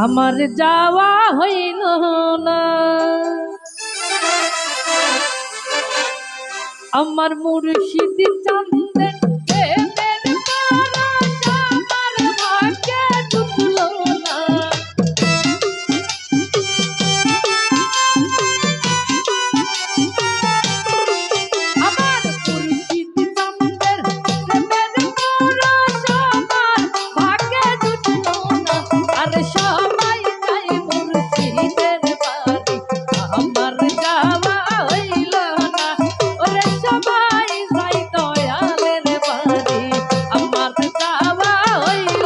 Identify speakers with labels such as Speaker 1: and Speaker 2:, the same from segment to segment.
Speaker 1: আমার যাওয়া হইল না, আমার মুর্শিদ চাঁদের প্রেমের পরশ আমার ভাগ্যে জুটল না। আমার মুর্শিদ চাঁদের প্রেমের পরশ আমার ভাগ্যে জুটল না। আর সবাই যায় মুর্শিদের বাড়ি, আমার যাওয়া হইল না। ওরে সবাই যায় দয়ালের বাড়ি, আমার যাওয়া হইল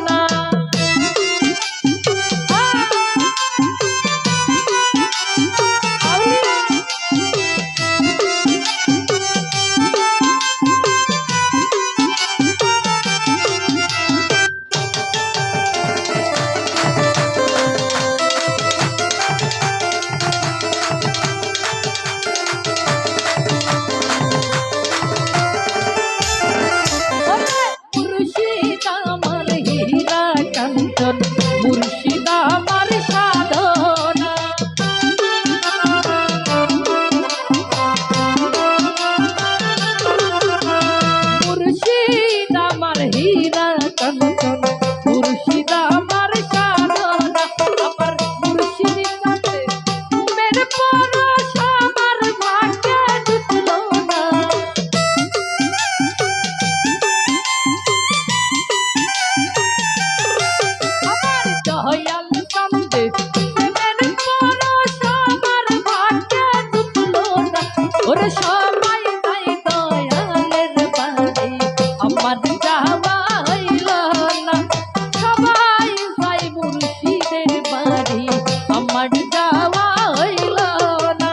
Speaker 1: না। মুর্শিদ আমার সাধনা, মুর্শিদ আমার হীরা কাঞ্চন, মুর্শিদ আমার সাধনা। আমার মুর্শিদ কাছে মেরে পরশ আমার ভাগ্যে জুটল না। দয়াল চাঁদের প্রেমের পরশ আমার ভাগ্যে জুটল না। ওরে সবাই যায় দয়ালের বাড়ি, আমার যাওয়া হইল না। সবাই যায় মুর্শিদের বাড়ি, আমার যাওয়া হইল না।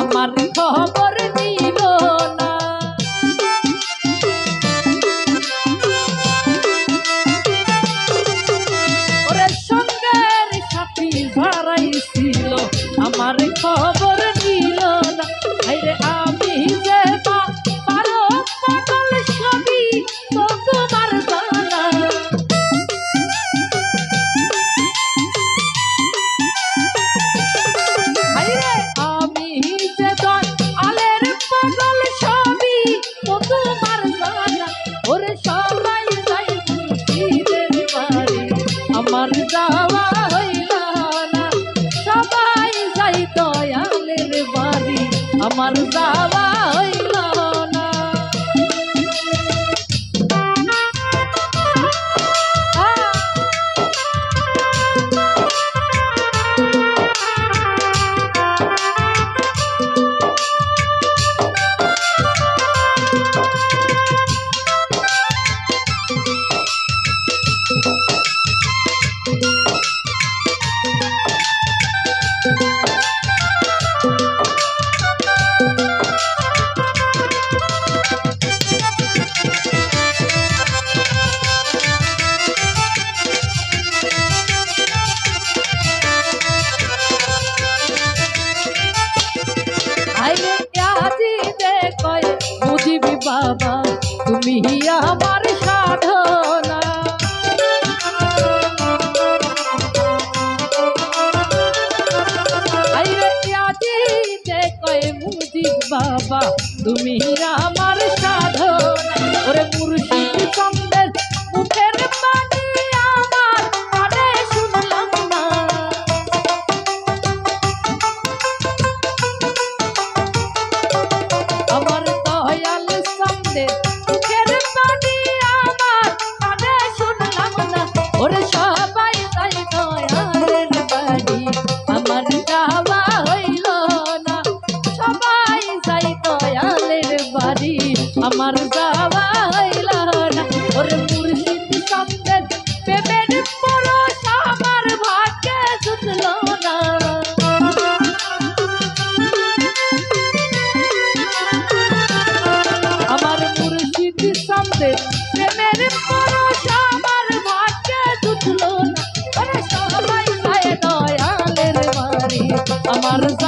Speaker 1: আমার খবর নিল না। ওরে সঙ্গের সাথী যারাই ছিল আমার খবর নিল না। আরে আমি যে পারো পাগল সবই তো তোমার জানা। আমি যে আলের পাগল সবই তো তোমার জানা। ওরে সবাই যাই মুর্শিদের বাড়ি, আমার যাওয়া হইল না। সবাই যাই দয়ালের বাড়ি, আমার যাওয়া হইল না। বুঝিবি বাবা তুমি আমার সাধনা, মুজিব বাবা তুমি আমার সাধনা। ওরে মুর্শিদ চাঁদের মুখের বাণী আমার কানে শুনলাম না। আমার দয়াল চাঁদের মুখের বাণী আমার কানে শুনলাম না। ওরে সবাই যায় দয়ালের বাড়ি, আমার